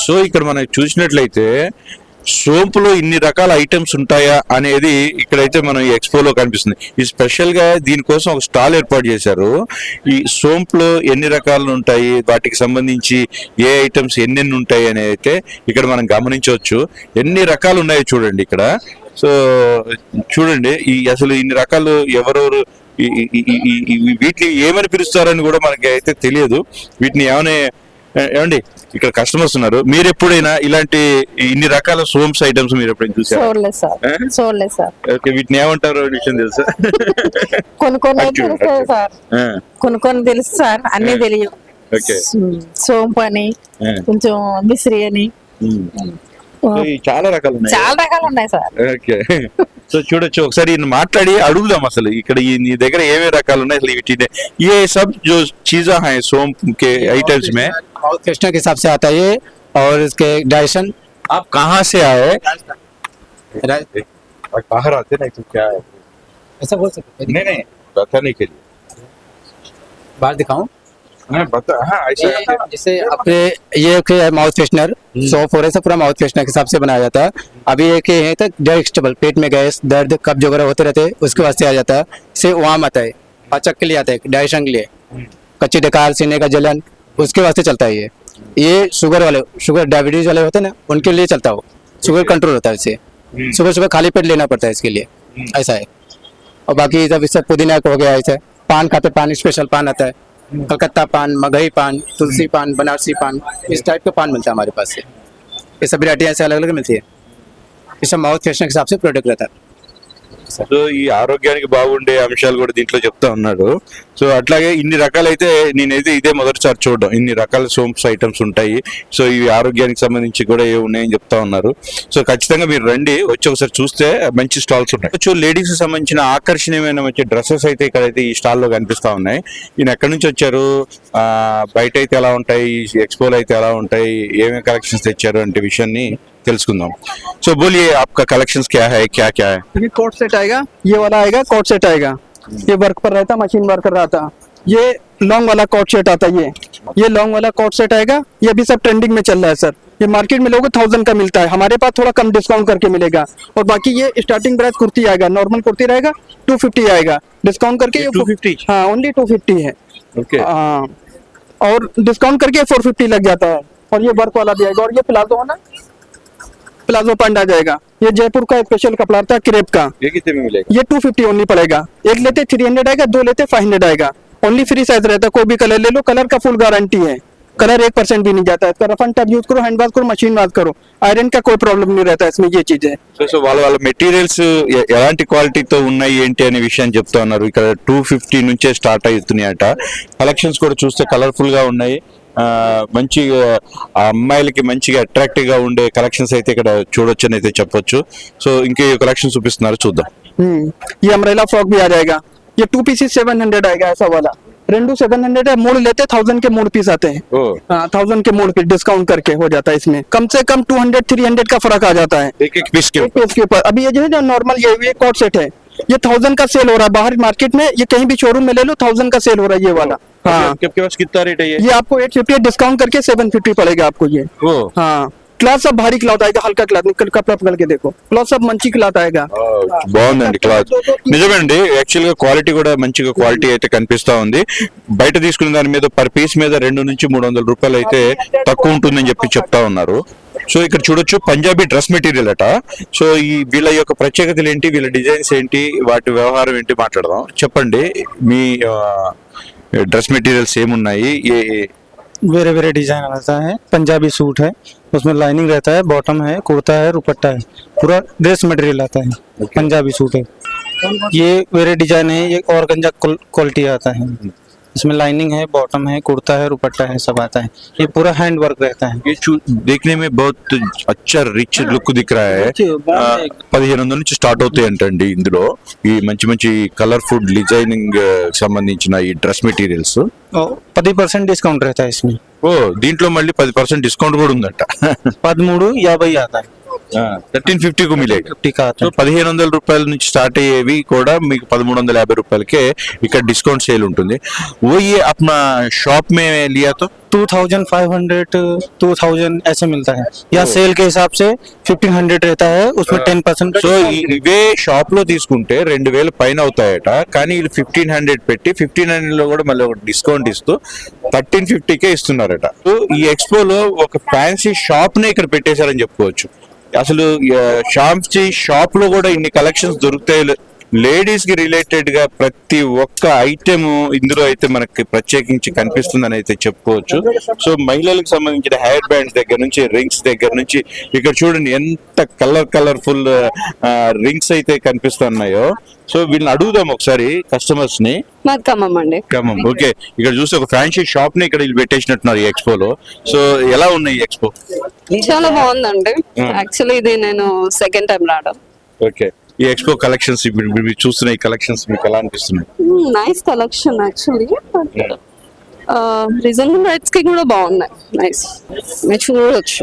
So ఇక్కడ మనం చూసినట్లయితే సోంపులో ఇన్ని రకాల ఐటమ్స్ ఉంటాయా అనేది ఇక్కడైతే మనం ఈ ఎక్స్పోలో కనిపిస్తుంది. ఈ స్పెషల్ గా దీనికోసం ఒక స్టాల్ ఏర్పాటు చేశారు. ఈ సోంపులో ఎన్ని రకాలు ఉంటాయి, వాటికి సంబంధించి ఏ ఐటమ్స్ ఎన్నెన్ని ఉంటాయి అనేది అయితే ఇక్కడ మనం గమనించవచ్చు. ఎన్ని రకాలు ఉన్నాయో చూడండి ఇక్కడ. సో చూడండి ఈ అసలు ఇన్ని రకాలు ఎవరెవరు వీటిని ఏమని పిలుస్తారని కూడా మనకి అయితే తెలియదు. వీటిని ఏమండి ఇక్కడ కస్టమర్స్ ఉన్నారు, మీరు ఎప్పుడైనా ఇలాంటి ఇన్ని రకాల సోమ్స్ ఐటమ్స్ మీరు ఎప్పుడైనా చూసారు? చూడలేదు సార్. ఓకే, వీటిని ఏమంటారు విషయం తెలుసా? కొన్ని తెలుస్తాయి సార్, కొన్ని తెలుసు సార్, అన్ని తెలియదు. సోంపు అని, కొంచెం మిశ్రీ అని, చాలా రకాలు ఉన్నాయి సార్. ఓకే, సో చూడొచ్చు. ఒకసారి ఈయన మాట్లాడి అడుగుదాం అసలు ఇక్కడ నీ దగ్గర ఏమేమి రకాలు ఉన్నాయి, అసలు వీటి ये सब जो चीज़ें हैं सोम के आइटम्स में कृष्ण के हिसाब से आता है ये, और इसके डाइजेशन। आप कहाँ से आए? बाहर आते नहीं तो क्या है? ऐसा बोल सकते? नहीं बताने के लिए बाहर दिखाऊं? जैसे अपने ये माउथ फ्रेशनर सोप हो रहा है, पूरा माउथ फ्रेशनर के हिसाब से बनाया जाता है। अभी एक है तक डाइजेस्टेबल, पेट में गैस दर्द कब्ज वगैरह होते रहते हैं, उसके वास्ते आ जाता है। इसे वाम आता है, पाचक के लिए आता है, डाइजेशन के लिए, कच्ची डकार सीने का जलन उसके वास्ते चलता है। ये शुगर वाले, शुगर डायबिटीज वाले होते हैं ना, उनके लिए चलता है। शुगर कंट्रोल होता है इससे। सुबह सुबह खाली पेट लेना पड़ता है इसके लिए, ऐसा है। और बाकी जब इससे पुदीना हो गया, ऐसा पान खाते, पान स्पेशल पान आता है, कलकत्ता पान, मगही पान, तुलसी पान, बनारसी पान, इस टाइप का पान मिलता है हमारे पास से। ये सब वैरायटियाँ ऐसे अलग अलग मिलती है। ये सब माउथ फ्रेशनर के हिसाब से प्रोडक्ट रहता है। సో ఈ ఆరోగ్యానికి బాగుండే అంశాలు కూడా దీంట్లో చెప్తా ఉన్నారు. సో అట్లాగే ఇన్ని రకాలైతే నేనైతే ఇదే మొదటిసారి చూడడం, ఇన్ని రకాల సోంప్స్ ఐటమ్స్ ఉంటాయి. సో ఇవి ఆరోగ్యానికి సంబంధించి కూడా ఏ ఉన్నాయని చెప్తా ఉన్నారు. సో ఖచ్చితంగా మీరు రండి, వచ్చి ఒకసారి చూస్తే మంచి స్టాల్స్ ఉన్నాయి. సో లేడీస్ కి సంబంధించిన ఆకర్షణీయమైన మంచి డ్రెస్సెస్ అయితే ఇక్కడైతే ఈ స్టాల్లో కనిపిస్తా ఉన్నాయి. ఈయన ఎక్కడి నుంచి వచ్చారు, బయట అయితే ఎలా ఉంటాయి, ఎక్స్పోలో అయితే ఎలా ఉంటాయి, ఏమేమి కలెక్షన్స్ తెచ్చారు అంటే విషయాన్ని తెలుసుకుందాం. సో बोलिए आपका कलेक्शंस क्या है, क्या क्या है? ये कोट सेट आएगा, ये वाला आएगा कोट सेट आएगा, ये वर्क पर रहता, मशीन वर्क कर रहा था। ये लॉन्ग वाला कोट सेट आता है, ये लॉन्ग वाला कोट सेट आएगा। ये अभी सब ट्रेंडिंग में चल रहा है सर। ये मार्केट में लोगों को 1000 का मिलता है, हमारे पास थोड़ा कम डिस्काउंट करके मिलेगा। और बाकी ये स्टार्टिंग प्राइस कुर्ती आएगा, नॉर्मल कुर्ती रहेगा 250 आएगा, डिस्काउंट करके ये 250? हाँ ओनली 250 है। ओके, और डिस्काउंट करके 450 लग जाता है। और ये वर्क वाला भी आएगा। और ये प्लाजो है ना, प्लाजो पैंट आ जाएगा। ये जयपुर का स्पेशल कपड़ा था क्रेप का, ये कितने में मिलेगा? ये 250 ओनली पड़ेगा। एक लेते 300 आएगा, दो लेते 500 आएगा। ओनली फ्री साइज रहता है, कोई भी कलर ले लो, कलर का फुल गारंटी है, कलर 1% भी नहीं जाता है। इसका रफ एंड टफ यूज करो, हैंड वॉश करो, मशीन वॉश करो, आयरन का कोई प्रॉब्लम नहीं रहता है इसमें। ये चीज है। సో వాళ్ళ మెటీరియల్స్ ఎలాంటి క్వాలిటీతో ఉన్నాయి ఏంటి అనే విషయాన్ని చెప్తా ఉన్నారు. ఇక్కడ 250 నుంచే స్టార్ట్ అవుతున్నాయట. కలెక్షన్స్ కూడా చూస్తే కలర్ఫుల్ గా ఉన్నాయి. మంచి అమ్మాయిలకి మంచిగా అట్రాక్టివ్ గా ఉండే కలెక్షన్స్ అయితే ఇక్కడ చూడొచ్చు అని అయితే చెప్పొచ్చు. సో ఇంకే కలెక్షన్ చూపిస్తున్నారు, చూద్దాం. ये अम्ब्रेला फ्रॉक भी आ जाएगा। ये 2 पीसेस 700 आएगा, ऐसा वाला रेंडू 700 है। मूड लेते 1000 के मूड पीस आते हैं। 1000 के मूड पीस डिस्काउंट करके हो जाता है। इसमें कम से कम 200-300 का फर्क आ जाता है एक पीस के ऊपर। अभी ये जो है जो नॉर्मल ये कोट सेट है, ये 1000 का सेल हो रहा है बाहर मार्केट में। ये कहीं भी शोरूम में ले लो 1000 का सेल हो रहा है ये वाला। हाँ, आपके पास कितना रेट है ये आपको 850 डिस्काउंट करके 750 पड़ेगा आपको ये। हाँ, क्लॉथ सब भारी क्लॉथ आएगा, हल्का क्लॉथ निकल कपड़ा पकड़ के देखो, क्लॉथ सब मंची क्लॉथ आएगा। బాగుందండి క్లాత్, నిజమేనండి. యాక్చువల్ గా క్వాలిటీ కూడా మంచిగా క్వాలిటీ అయితే కనిపిస్తా ఉంది. బయట తీసుకున్న దాని మీద పర్ పీస్ మీద 200 నుంచి 300 రూపాయలు అయితే తక్కువ ఉంటుందని చెప్తా ఉన్నారు. సో ఇక్కడ చూడొచ్చు పంజాబీ డ్రెస్ మెటీరియల్ అట. సో ఈ వీళ్ళ యొక్క ప్రత్యేకతలు ఏంటి, వీళ్ళ డిజైన్స్ ఏంటి, వాటి వ్యవహారం ఏంటి మాట్లాడదాం. చెప్పండి, మీ డ్రెస్ మెటీరియల్స్ ఏమున్నాయి? वेरे वेरे डिजाइन रहता है। पंजाबी सूट है, उसमें लाइनिंग रहता है, बॉटम है, कुर्ता है, दुपट्टा है, पूरा ड्रेस मटेरियल आता है। पंजाबी सूट है, ये वेरे डिजाइन है। ये ऑर्गेंजा क्वालिटी आता है, इसमें लाइनिंग है, बॉटम है, कुर्ता है, दुपट्टा है, सब आता है। ये पूरा हैंड वर्क रहता है। ये देखने में बहुत अच्छा रिच लुक दिख रहा है। 1500 నుంచి స్టార్ట్ అవుతాయి అంటండి ఇందులో ఈ మంచి మంచి కలర్ఫుల్ డిజైనింగ్ సంబంధించిన ఈ డ్రెస్ మెటీరియల్స్. 10% डिस्काउंट रहता है इसमें। ఓ, దీంట్లో మళ్ళీ 10% డిస్కౌంట్ కూడా ఉందట. 1350 आता है। 1350 కు మిలే 50 का आता సో 1500 రూపాయల నుంచి స్టార్ట్ అయ్యేవి కూడా మీకు 1350 రూపాయలకే ఇక్కడ డిస్కౌంట్ సేల్ ఉంటుంది. वो ये अपना शॉप में लिया तो है 2500 2000 ऐसे मिलता है या सेल के हिसाब से 1500 रहता है उसमें 10% సో ఇవే షాప్ లో తీసుకుంటే 2000 పైన అవుతాయట, కానీ వీళ్ళు 1500 పెట్టి 1500 లో కూడా మళ్ళీ ఒక డిస్కౌంట్ ఇస్తూ 1350కే ఇస్తున్నారట. సో ఈ ఎక్స్పోలో ఒక ఫ్యాన్సీ షాప్ నే ఇక్కడ పెట్టేశారని చెప్పుకోవచ్చు. అసలు షాప్ లో కూడా ఇన్ని కలెక్షన్స్ దొరుకుతాయి. లేడీస్ కి రిలేటెడ్ గా ప్రతి ఒక్క ఐటెం ఇందులో అయితే మనకి ప్రత్యేకించి కనిపిస్తుందని అయితే చెప్పుకోవచ్చు. సో మహిళలకు సంబంధించిన హెయిర్ బ్యాండ్స్ దగ్గర నుంచి, రింగ్స్ దగ్గర నుంచి, ఇక్కడ చూడండి ఎంత కలర్ఫుల్ రింగ్స్ అయితే కనిపిస్తున్నాయో. సో వీళ్ళని అడుగుదాం ఒకసారి కస్టమర్స్ ని. మాది ఖమ్మం అండి. ఖమ్మం, ఓకే. ఇక్కడ చూస్తే ఒక ఫ్యాన్సీ షాప్ ని ఇక్కడ వీళ్ళు పెట్టేసినట్టున్నారు ఈ ఎక్స్పోలో. సో ఎలా ఉన్నాయి ఈ ఎక్స్పో? చాలా బాగుందండి. యాక్చువల్లీ ఇది నేను సెకండ్ టైం రావడం. ఓకే, ఈ ఎక్స్పో కలెక్షన్స్ ఇప్పుడు మీరు చూస్తున్న ఈ కలెక్షన్స్ మీకు ఎలా అనిపిస్తున్నాయి? Nice collection actually. Reasonable rates కి కూడా బాగున్నాయి. నైస్, మీరు చూడొచ్చు.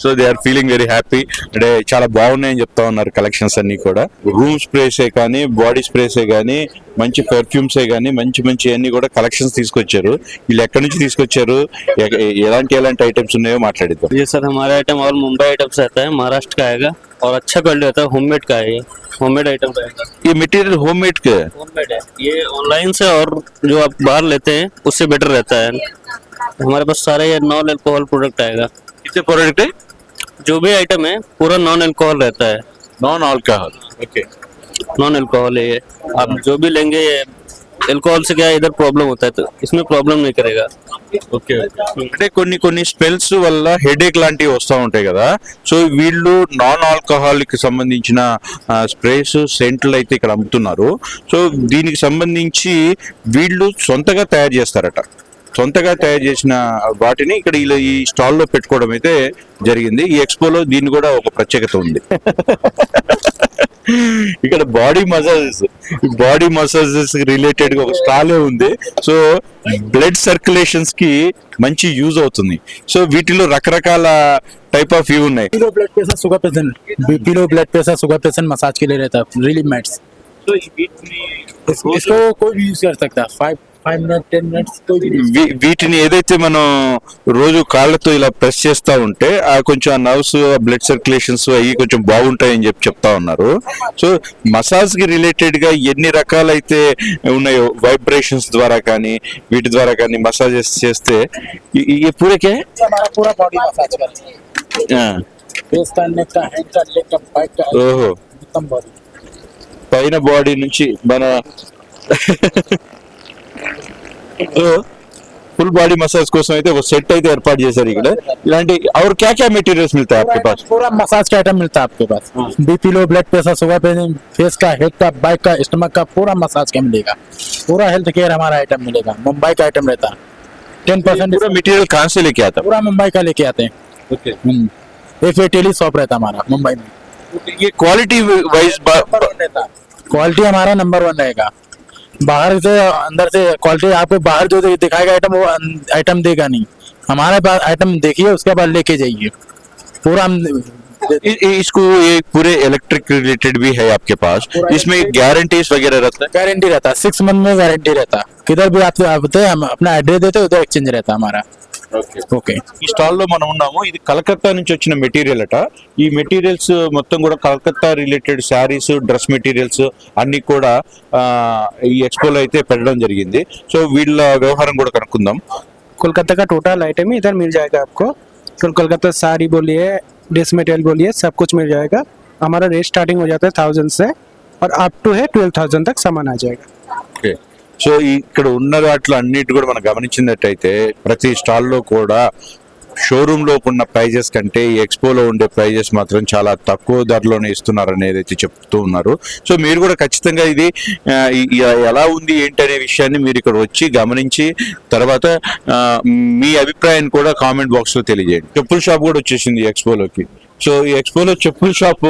So they are feeling very happy. అంటే చాలా బాగున్నాయని చెప్తా ఉన్నారు కలెక్షన్స్ అన్ని కూడా. రూమ్ స్ప్రేసే కానీ, బాడీ స్ప్రేసే కానీ, మంచి పెర్ఫ్యూమ్సే కానీ, మంచి అన్ని కూడా కలెక్షన్స్ తీసుకొచ్చారు. వీళ్ళు ఎక్కడి నుంచి తీసుకొచ్చారు, ఎలాంటి ఐటమ్స్ ఉన్నాయో మాట్లాడిద్దాం. ये सर हमारा आइटम और मुंबई आइटम्स रहता है, महाराष्ट्र का आएगा और अच्छा क्वालिटी रहता है, होममेड का है, होममेड आइटम रहेगा। ఈ మెటీరియల్ హోమ్ మేడ్ होममेड है ये, ऑनलाइन से और जो आप बाहर लेते हैं उससे बेटर रहता है। हमारे पास सारे ये नॉन अल्कोहल प्रोडक्ट आएगा। कितने प्रोडक्ट है? जो भी आइटम है पूरा नॉन अल्कोहल रहता है, non alcohol. Okay, non alcohol है ये। आप जो भी लेंगे ये अल्कोहल से क्या है, इधर प्रॉब्लम होता है तो इसमें प्रॉब्लम नहीं करेगा। ఓకే. అంటే కొన్ని స్పెల్స్ వల్ల హెడేక్ లాంటివి వస్తూ ఉంటాయి కదా. సో వీళ్ళు నాన్ ఆల్కహాలిక్ సంబంధించిన స్ప్రేస్, సెంట్లు అయితే ఇక్కడ అమ్ముతున్నారు. సో దీనికి సంబంధించి వీళ్ళు సొంతగా తయారు చేస్తారట. సొంతగా తయారు చేసిన వాటిని ఇక్కడ ఈ స్టాల్లో పెట్టుకోవడం అయితే జరిగింది. ఈ ఎక్స్పోలో దీన్ని కూడా ఒక ప్రత్యేకత ఉంది. ఇక్కడ బాడీ మసాజెస్ రిలేటెడ్ గా ఒక స్టాలే ఉంది. సో బ్లడ్ సర్క్యులేషన్స్ కి మంచి యూజ్ అవుతుంది. సో వీటిలో రకరకాల టైప్ ఆఫ్ వ్యూ ఉన్నాయి. लो blood pressure sugar patient, BP low blood pressure sugar patient massage के लिए रहता है, रिलीफ मैट्स। इसको कोई भी यूज कर सकता है, 5 मिनट 10 मिनट्स कोई भी। వీటిని ఏదైతే మనం రోజు కాళ్ళతో ఇలా ప్రెస్ చేస్తా ఉంటే కొంచెం ఆ నర్వ్స్, బ్లడ్ సర్క్యులేషన్స్ అవి కొంచెం బాగుంటాయని చెప్తా ఉన్నారు. సో మసాజ్ కి రిలేటెడ్ గా ఎన్ని రకాలైతే ఉన్నాయో, వైబ్రేషన్స్ ద్వారా కానీ వీటి ద్వారా కానీ మసాజెస్ చేస్తే ఈ పూరకే हमारा पूरा बॉडी मसाज करता है, फेस का, नेक का, हैंड का, लेग का, बैक का, ఓహో, एकदम बॉडी। పైన బాడీ నుంచి మన फुल बॉडी मसाज కోసం అయితే ఒక సెట్ అయితే ఏర్పాటు చేశారు ఇక్కడ. ఇలాంటి और क्या क्या मटेरियल्स मिलता है आपके पास? पूरा मसाज का आइटम मिलता है आपके पास, BP low, blood pressure, sugar patient, face का, हेड का, बैक का, स्टमक का पूरा मसाज का मिलेगा। पूरा हेल्थ केयर हमारा आइटम मिलेगा, मुंबई का आइटम रहता है। 10% पूरा मटेरियल कहाँ से लेके आता है? पूरा मुंबई का लेके आते हैं। ओके, एक टेली शॉप रहता है हमारा मुंबई में। ये क्वालिटी वाइज क्वालिटी हमारा नंबर 1 रहेगा। बाहर से अंदर से क्वालिटी आपको बाहर जो दिखाएगा आइटम वो आइटम देगा नहीं। हमारे पास आइटम देखिए, उसके बाद लेके जाइए। पूरा हम इसको ये पूरे इलेक्ट्रिक रिलेटेड भी है आपके पास? इसमें गारंटीज वगैरह रहता है? गारंटी रहता है, 6 मंथ में गारंटी रहता है। किधर भी आप आते हैं, हम अपना एड्रेस देते हैं, उधर एक्सचेंज रहता है हमारा। ఓకే, ఈ స్టాల్ లో మనం ఉన్నాము. ఇది కలకత్తా నుంచి వచ్చిన మెటీరియల్ అట. ఈ మెటీరియల్స్ మొత్తం కూడా Calcutta related saris, dress materials అన్ని కూడా ఈ ఎక్స్పోలో అయితే పెట్టడం జరిగింది. సో వీళ్ళ వ్యవహారం కూడా కనుక్కుందాం. कोलकाता का टोटल आइटम ही इधर मिल जाएगा आपको। कोलकाता साड़ी बोलिए, ड्रेस मटेरियल बोलिए, सब कुछ मिल जाएगा। हमारा रेट स्टार्टिंग हो जाता है 1000 से और अप टू है 12,000 तक सामान आ जाएगा। ఓకే, సో ఇక్కడ ఉన్న వాటిలో అన్నిటి కూడా మనం గమనించినట్టయితే ప్రతి స్టాల్లో కూడా షోరూమ్ లో ఉన్న ప్రైజెస్ కంటే ఈ ఎక్స్పోలో ఉండే ప్రైజెస్ మాత్రం చాలా తక్కువ ధరలోనే ఇస్తున్నారు అనేది అయితే చెప్తూ ఉన్నారు. సో మీరు కూడా ఖచ్చితంగా ఇది ఎలా ఉంది ఏంటి అనే విషయాన్ని మీరు ఇక్కడ వచ్చి గమనించి తర్వాత మీ అభిప్రాయాన్ని కూడా కామెంట్ బాక్స్ లో తెలియజేయండి. చెప్పుల షాప్ కూడా వచ్చేసింది ఈ ఎక్స్పోలోకి. సో ఈ ఎక్స్పోలో చెప్పుల షాప్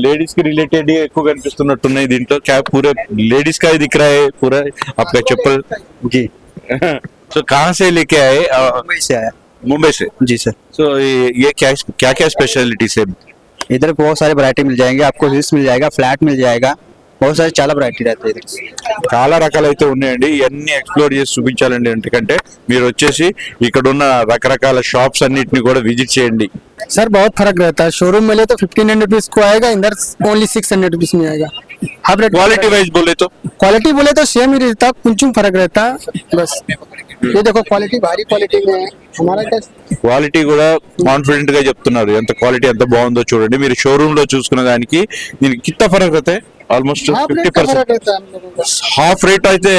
లేడీస్ కి రిలేటెడ్ ఎక్కువ కనిపిస్తున్నట్టున్నాయి. దీంట్లో పూరే లేడీస్ का दिख रहा है पूरा आपका चप्पल जी. तो कहाँ से लेके आए? मुंबई से आया। मुंबई से। जी सर। सो ये क्या क्या स्पेशलिटीज है? इधर बहुत सारे वैरायटी मिल जाएंगे आपको, हिल्स मिल जाएगा, फ्लैट मिल जाएगा, बहुत सारे చాలా వెరైటీ रहते हैं इधर। చాలా రకాలు అయితే ఉన్నాయండి. ఇవన్నీ ఎక్స్ప్లోర్ చేసి చూపించాలండి. ఎందుకంటే మీరు వచ్చేసి ఇక్కడ ఉన్న రకరకాల షాప్స్ అన్నిటిని కూడా విజిట్ చేయండి. सर बहुत फर्क रहता है, शोरूम में ले तो 1500 रुपीज को आएगा, इधर ओनली 600 रुपीज में आएगा। हर रेट क्वालिटी वाइज बोले तो क्वालिटी बोले तो सेम ही रहता, कुछ फर्क रहता बस। ये देखो क्वालिटी भारी क्वालिटी में है हमारा क्या। క్వాలిటీ కూడా కాన్ఫిడెంట్ గా చెప్తున్నారు. ఎంత క్వాలిటీ ఎంత బాగుందో చూడండి. మీరు షోరూమ్ లో చూసుకున్న దానికి దీనికి కింద ఫరక్ అయితే ఆల్మోస్ట్ 50%, హాఫ్ రేట్ అయితే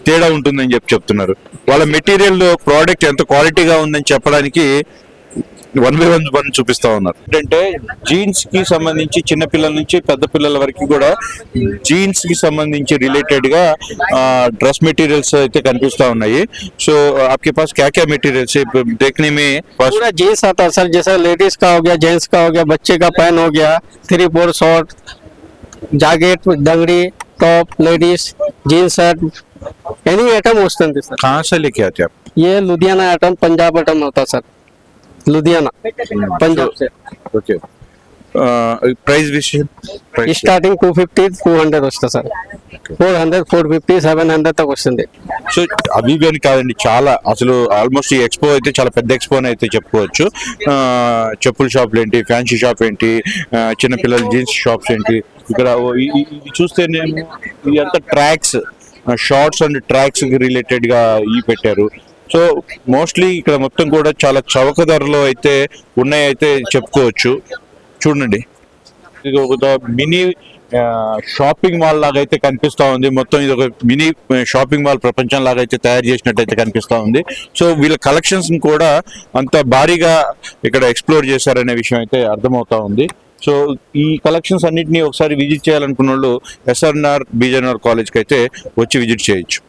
తేడా ఉంటుందని చెప్తున్నారు. వాళ్ళ మెటీరియల్ ప్రోడక్ట్ ఎంత క్వాలిటీగా ఉందని చెప్పడానికి వన్ బై వన్ చూపిస్తా ఉన్నారు. ఏంటంటే జీన్స్ కి సంబంధించి చిన్న పిల్లల నుంచి పెద్ద పిల్లల వరకు కూడా జీన్స్ కి సంబంధించి రిలేటెడ్ గా డ్రెస్ మెటీరియల్స్ అయితే కనిపిస్తా ఉన్నాయి. సో आपके पास क्या क्या मटेरियल्स है देखने में? पूरा जीन्स आता है सर, जैसा लेडीज का हो गया, जेंट्स का हो गया, बच्चे का पैन हो गया, 3/4 शॉर्ट, जैकेट, दंगड़ी, top, ladies, jeans shirt, any item वस्तु सर। कहाँ से लेके आते हैं आप? ये लुधियाना आइटम, पंजाब आइटम होता सर, लुधियाना पंजाब से। ओके. ప్రైస్ విషయం స్టార్టింగ్ 250 200 వస్తుంది సార్, 400 450 700 దాకా వస్తుంది. సో అవి అని కాదండి, చాలా అసలు ఆల్మోస్ట్ ఈ ఎక్స్పో అయితే చాలా పెద్ద ఎక్స్పో అని అయితే చెప్పుకోవచ్చు. చెప్పుల షాపులు ఏంటి, ఫ్యాన్సీ షాప్ ఏంటి, చిన్నపిల్లల జీన్స్ షాప్స్ ఏంటి, ఇక్కడ ఇది చూస్తే నేను ఇదంతా tracks, shorts and tracks related గా ఈ పెట్టారు. సో మోస్ట్లీ ఇక్కడ మొత్తం కూడా చాలా చౌక ధరలో అయితే ఉన్నాయైతే చెప్పుకోవచ్చు. చూడండి, ఇది ఒక మినీ షాపింగ్ మాల్ లాగా అయితే కనిపిస్తా ఉంది. మొత్తం ఇది ఒక మినీ షాపింగ్ మాల్ ప్రపంచం లాగా అయితే తయారు చేసినట్టయితే కనిపిస్తా ఉంది. సో వీళ్ళ కలెక్షన్స్ కూడా అంత భారీగా ఇక్కడ ఎక్స్ప్లోర్ చేశారనే విషయం అయితే అర్థమవుతా ఉంది. సో ఈ కలెక్షన్స్ అన్నిటినీ ఒకసారి విజిట్ చేయాలనుకున్న వాళ్ళు SRNR BJNR కాలేజ్కి అయితే వచ్చి విజిట్ చేయొచ్చు.